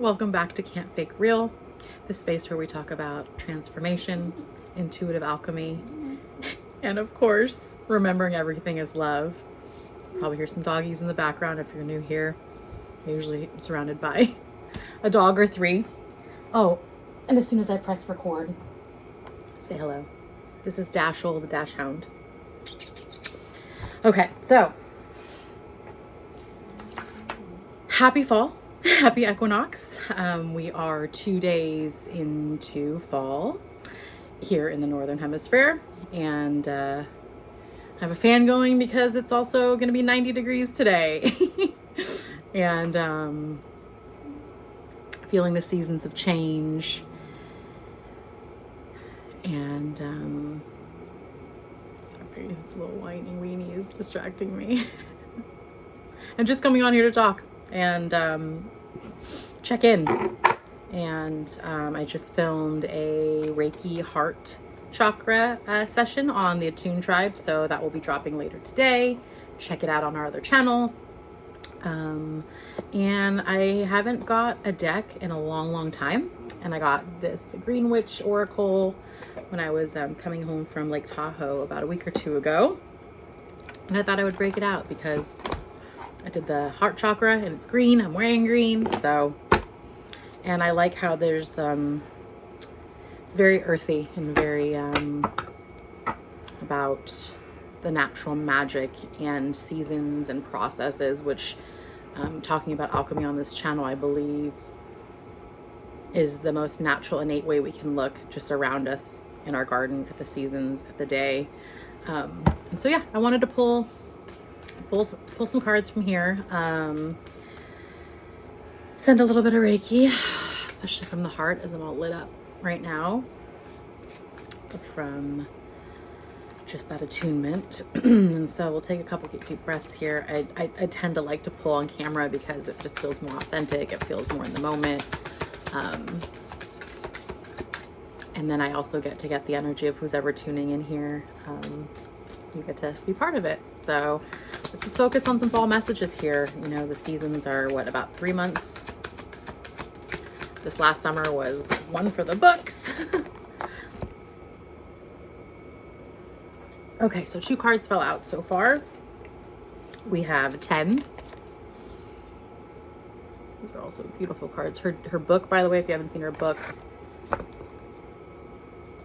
Welcome back to Can't Fake Real, the space where we talk about transformation, intuitive alchemy, and of course, remembering everything is love. You'll probably hear some doggies in the background if you're new here. I'm usually surrounded by a dog or three. Oh, and as soon as I press record, say hello. This is Dashel, the Dash Hound. Okay, so happy fall. Happy Equinox. We are 2 days into fall here in the Northern Hemisphere, and I have a fan going because it's also going to be 90 degrees today. And feeling the seasons of change. And sorry, this little whiny weenie is distracting me. I'm just coming on here to talk and check in. And I just filmed a Reiki heart chakra session on the Attune tribe, so that will be dropping later today. Check it out on our other channel. And I haven't got a deck in a long time, and I got the Green Witch Oracle when I was coming home from Lake Tahoe about a week or two ago, and I thought I would break it out because I did the heart chakra and it's green. I'm wearing green, so, and I like how there's it's very earthy and very about the natural magic and seasons and processes, which talking about alchemy on this channel, I believe, is the most natural, innate way we can look just around us in our garden, at the seasons, at the day. And so yeah, I wanted to pull some cards from here, send a little bit of Reiki, especially from the heart, as I'm all lit up right now from just that attunement. And so we'll take a couple deep breaths here. I tend to like to pull on camera because it just feels more authentic. It feels more in the moment. And then I also get the energy of who's ever tuning in here. You get to be part of it. So let's just focus on some fall messages here. You know, the seasons are what, about 3 months? This last summer was one for the books. Okay, so 2 cards fell out so far. We have 10. These are also beautiful cards. Her book, by the way, if you haven't seen her book,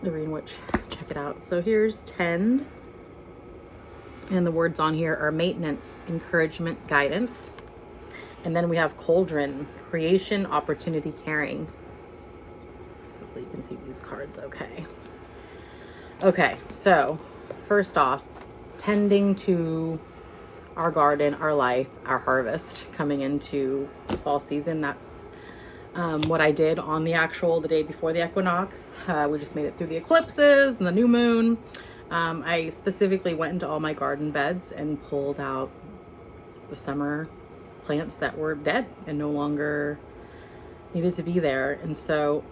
The Green Witch, check it out. So here's 10. And the words on here are maintenance, encouragement, guidance. And then we have Cauldron, creation, opportunity, caring. So hopefully you can see these cards okay. Okay, so first off, tending to our garden, our life, our harvest coming into the fall season. That's what I did on the day before the equinox. We just made it through the eclipses and the new moon. I specifically went into all my garden beds and pulled out the summer plants that were dead and no longer needed to be there. And so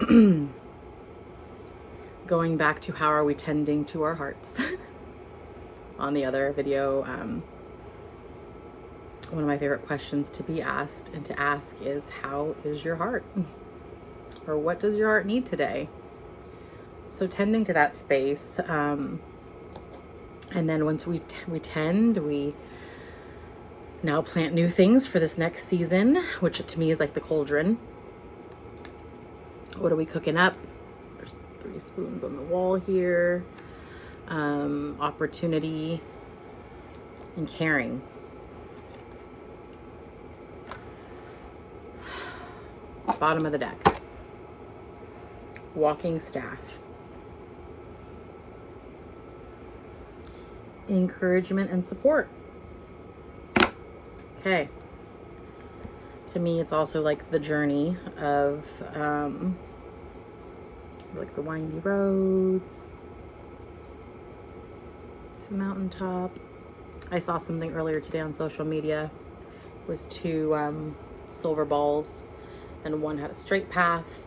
going back to how are we tending to our hearts on the other video, one of my favorite questions to be asked and to ask is, how is your heart? Or what does your heart need today? So tending to that space, and then once we tend, we now plant new things for this next season, which to me is like the cauldron. What are we cooking up? There's 3 spoons on the wall here. Opportunity and caring. Bottom of the deck. Walking staff. Encouragement and support. Okay. To me, it's also like the journey of like the windy roads to the mountaintop. I saw something earlier today on social media. It was 2 silver balls, and one had a straight path.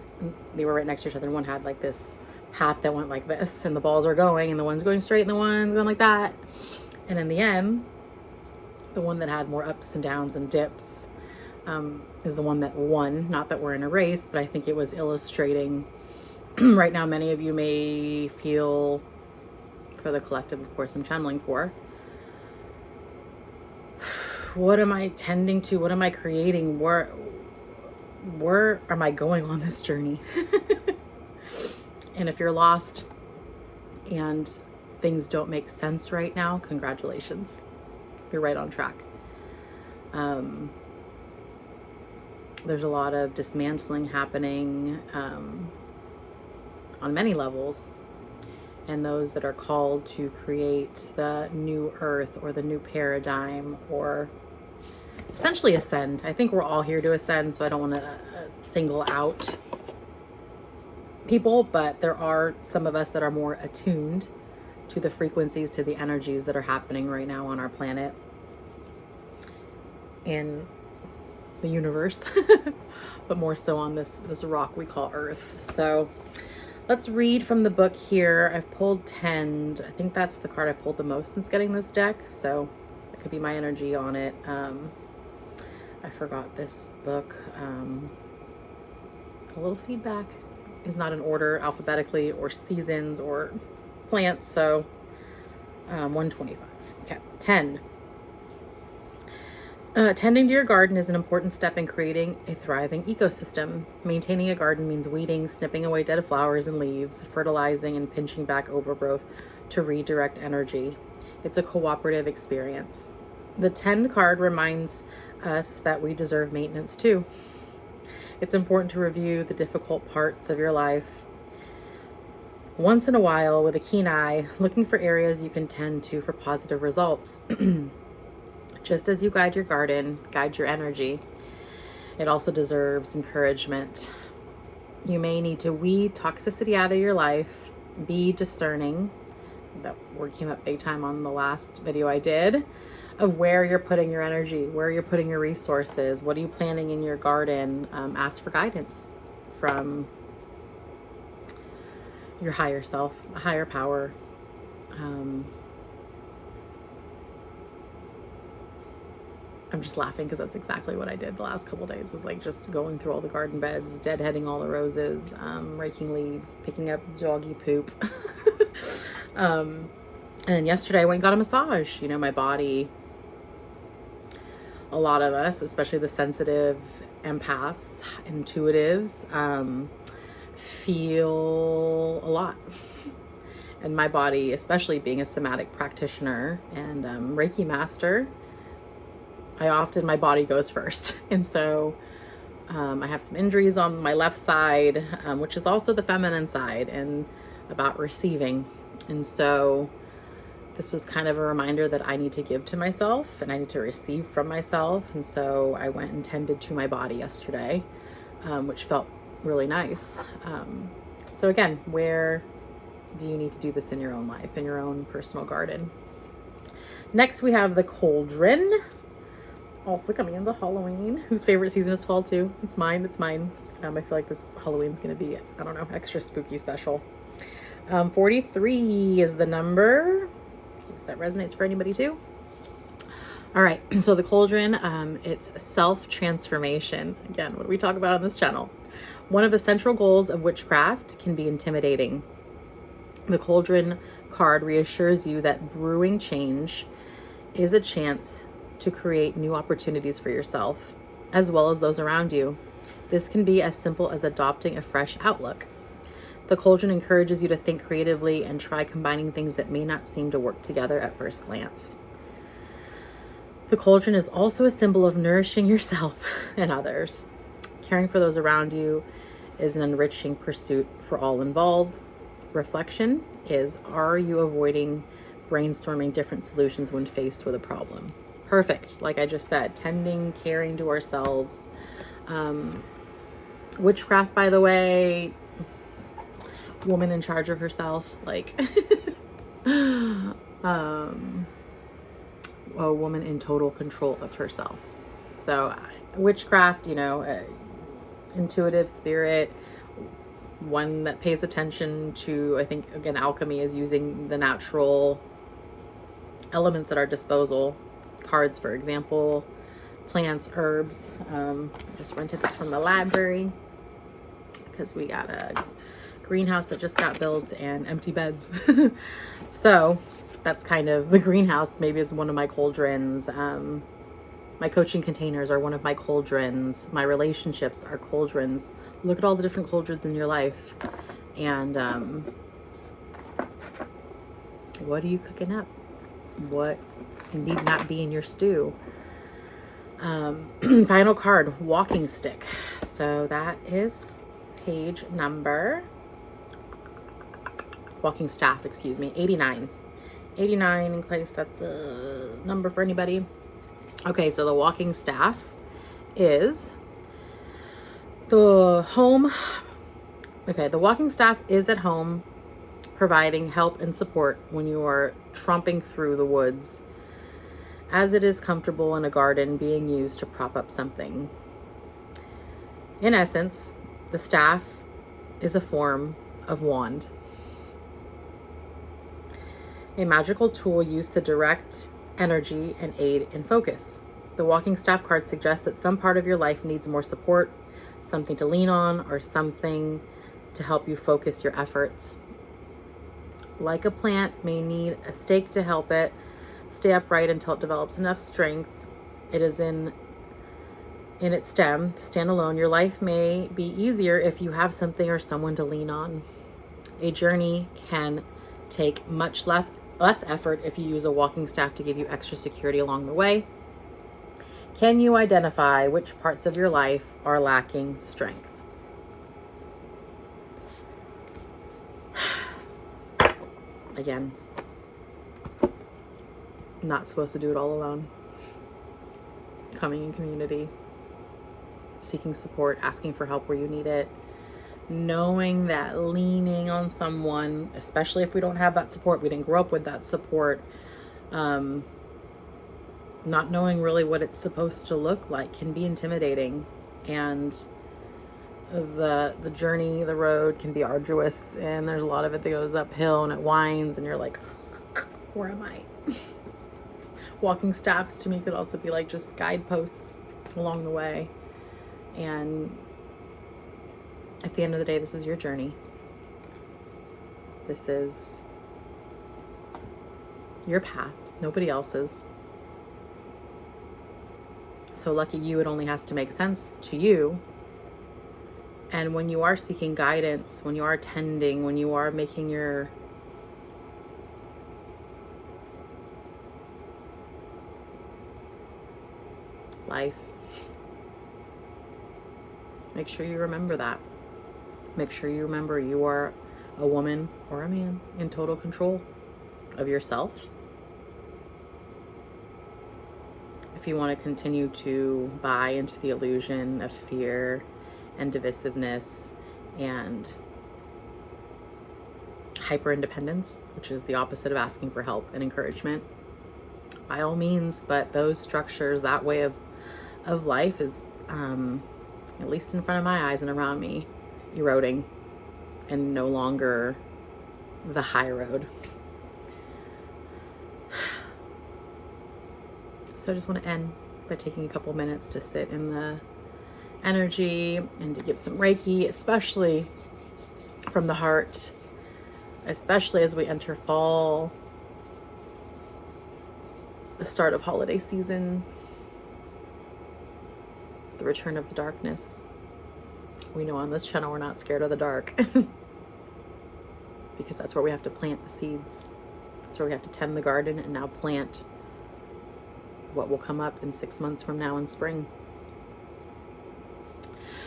They were right next to each other, and one had like this path that went like this, and the balls are going, and the one's going straight and the one's going like that. And in the end, the one that had more ups and downs and dips is the one that won. Not that we're in a race, but I think it was illustrating. Right now, many of you may feel, for the collective, of course, I'm channeling for. What am I tending to? What am I creating? Where am I going on this journey? And if you're lost and things don't make sense right now, congratulations. You're right on track. There's a lot of dismantling happening on many levels. And those that are called to create the new earth or the new paradigm, or essentially ascend. I think we're all here to ascend, so I don't want to single out people, but there are some of us that are more attuned to the frequencies, to the energies that are happening right now on our planet, in the universe, but more so on this rock we call Earth. So let's read from the book here. I've pulled 10. I think that's the card I've pulled the most since getting this deck, so it could be my energy on it. I forgot this book. A little feedback is not in order alphabetically or seasons or plants, so 125. Okay, 10. Tending to your garden is an important step in creating a thriving ecosystem. Maintaining a garden means weeding, snipping away dead flowers and leaves, fertilizing, and pinching back overgrowth to redirect energy. It's a cooperative experience. The 10 card reminds us that we deserve maintenance too. It's important to review the difficult parts of your life once in a while with a keen eye, looking for areas you can tend to for positive results. Just as you guide your garden, guide your energy, it also deserves encouragement. You may need to weed toxicity out of your life, be discerning. That word came up big time on the last video I did, of where you're putting your energy, where you're putting your resources, what are you planting in your garden. Ask for guidance from your higher self, a higher power. I'm just laughing because that's exactly what I did the last couple of days, was like just going through all the garden beds, deadheading all the roses, raking leaves, picking up doggy poop. And then yesterday I went and got a massage. You know, my body, a lot of us, especially the sensitive empaths, intuitives, feel a lot. And my body, especially being a somatic practitioner and Reiki master, my body goes first. And so I have some injuries on my left side, which is also the feminine side, and about receiving. And so this was kind of a reminder that I need to give to myself and I need to receive from myself. And so I went and tended to my body yesterday, which felt really nice. So again, where do you need to do this in your own life, in your own personal garden? Next, we have the Cauldron. Also coming into Halloween. Whose favorite season is fall too? It's mine. It's mine. I feel like this Halloween's going to be, I don't know, extra spooky special. 43 is the number. In case that resonates for anybody too. All right. So the Cauldron, it's self-transformation. Again, what do we talk about on this channel? One of the central goals of witchcraft can be intimidating. The Cauldron card reassures you that brewing change is a chance to create new opportunities for yourself, as well as those around you. This can be as simple as adopting a fresh outlook. The Cauldron encourages you to think creatively and try combining things that may not seem to work together at first glance. The Cauldron is also a symbol of nourishing yourself and others. Caring for those around you is an enriching pursuit for all involved. Reflection is, are you avoiding brainstorming different solutions when faced with a problem? Perfect. Like I just said, tending, caring to ourselves. Witchcraft, by the way, woman in charge of herself, like a woman in total control of herself. So witchcraft, you know, intuitive spirit, one that pays attention to, I think, again, alchemy is using the natural elements at our disposal. Cards, for example, plants, herbs. I just rented this from the library because we got a greenhouse that just got built and empty beds. So that's kind of the greenhouse maybe is one of my cauldrons. My coaching containers are one of my cauldrons. My relationships are cauldrons. Look at all the different cauldrons in your life. And what are you cooking up? What need not be in your stew? Final card, walking stick. So that is page number, walking staff, excuse me, 89. 89 in case that's a number for anybody. Okay, so the walking staff is the home. Okay, the walking staff is at home, providing help and support when you are tromping through the woods, as it is comfortable in a garden being used to prop up something. In essence, the staff is a form of wand, a magical tool used to direct energy and aid in focus. The walking staff card suggests that some part of your life needs more support, something to lean on, or something to help you focus your efforts. Like a plant may need a stake to help it stay upright until it develops enough strength. It is in its stem to stand alone. Your life may be easier if you have something or someone to lean on. A journey can take much less effort if you use a walking staff to give you extra security along the way. Can you identify which parts of your life are lacking strength? Again, not supposed to do it all alone. Coming in community, seeking support, asking for help where you need it, knowing that leaning on someone, especially if we don't have that support, we didn't grow up with that support, not knowing really what it's supposed to look like can be intimidating. And the journey, the road can be arduous, and there's a lot of it that goes uphill and it winds and you're like, where am I? Walking staffs to me could also be like just guideposts along the way. And at the end of the day, this is your journey. This is your path, nobody else's. So lucky you, it only has to make sense to you. And when you are seeking guidance, when you are tending, when you are making your life, make sure you remember that. Make sure you remember you are a woman or a man in total control of yourself. If you want to continue to buy into the illusion of fear and divisiveness and hyper independence, which is the opposite of asking for help and encouragement, by all means. But those structures, that way of life is, at least in front of my eyes and around me, eroding and no longer the high road. So I just want to end by taking a couple minutes to sit in the energy and to give some Reiki, especially from the heart, especially as we enter fall, the start of holiday season, the return of the darkness. We know on this channel we're not scared of the dark because that's where we have to plant the seeds. That's where we have to tend the garden and now plant what will come up in 6 months from now in spring.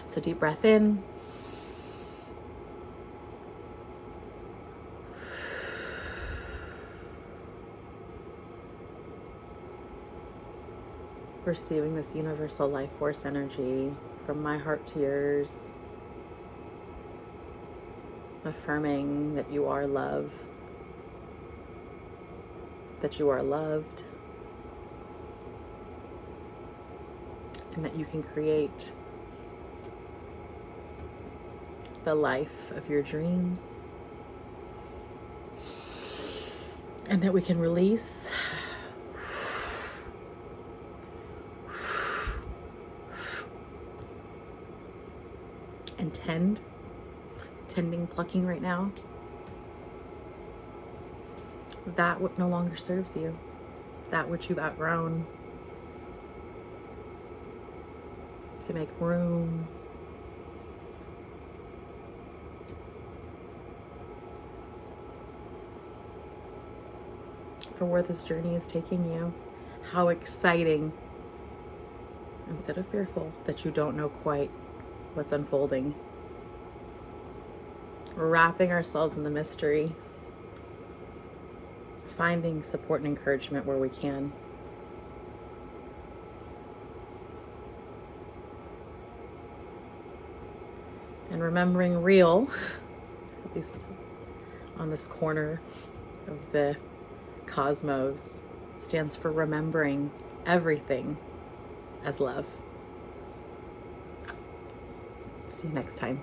So deep breath in. Receiving this universal life force energy from my heart to yours. Affirming that you are love. That you are loved. And that you can create the life of your dreams, and that we can release and tending, plucking right now, that what no longer serves you, that which you've outgrown, to make room for where this journey is taking you. How exciting, instead of fearful that you don't know quite what's unfolding. We're wrapping ourselves in the mystery, finding support and encouragement where we can. And remembering real, at least on this corner of the cosmos, stands for remembering everything as love. See you next time.